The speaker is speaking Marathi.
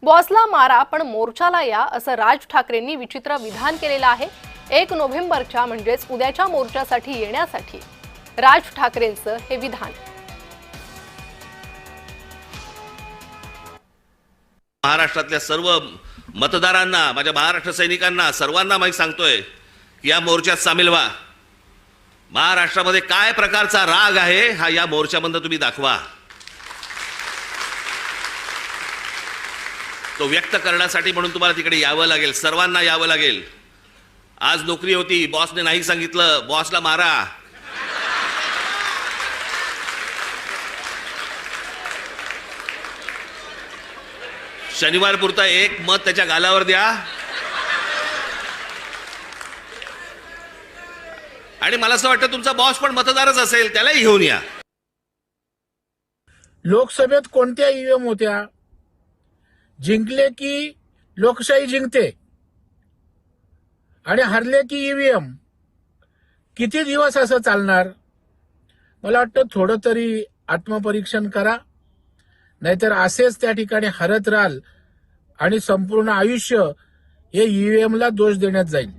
बॉसला मारा पण मोर्चाला या असं राज ठाकरेंनी विचित्र विधान केलेलं आहे। 1 नोव्हेंबरच्या म्हणजेच उद्याच्या मोर्चासाठी येण्यासाठी राज ठाकरेंचं हे विधान। महाराष्ट्रातल्या सर्व मतदारांना, माझ्या महाराष्ट्र सैनिकांना, सर्वांना मी सांगतोय की या मोर्चात सामील व्हा। महाराष्ट्रामध्ये काय प्रकारचा राग आहे हा या मोर्चामध्ये तुम्ही दाखवा। तो व्यक्त करण्यासाठी म्हणून तुम्हाला तिकडे यावं लागेल, सर्वांना यावं लागेल। आज नोकरी होती, बॉसने नाही सांगितलं, बॉसला मारा। शनिवार पुरता एक मत त्याच्या गालावर द्या आणि मला असं वाटतं तुमचा बॉस पण मतदारच असेल, त्यालाही घेऊन या। लोकसभेत कोणत्या ईव्हीएम होत्या? जिंकले की लोकशाही जिंकते आणि हरले की ईव्हीएम। किती दिवस असं चालणार? मला वाटतं थोडं तरी आत्मपरीक्षण करा, नाहीतर असेच त्या ठिकाणी हरत राहाल आणि संपूर्ण आयुष्य हे ईव्हीएमला दोष देण्यात जाईल।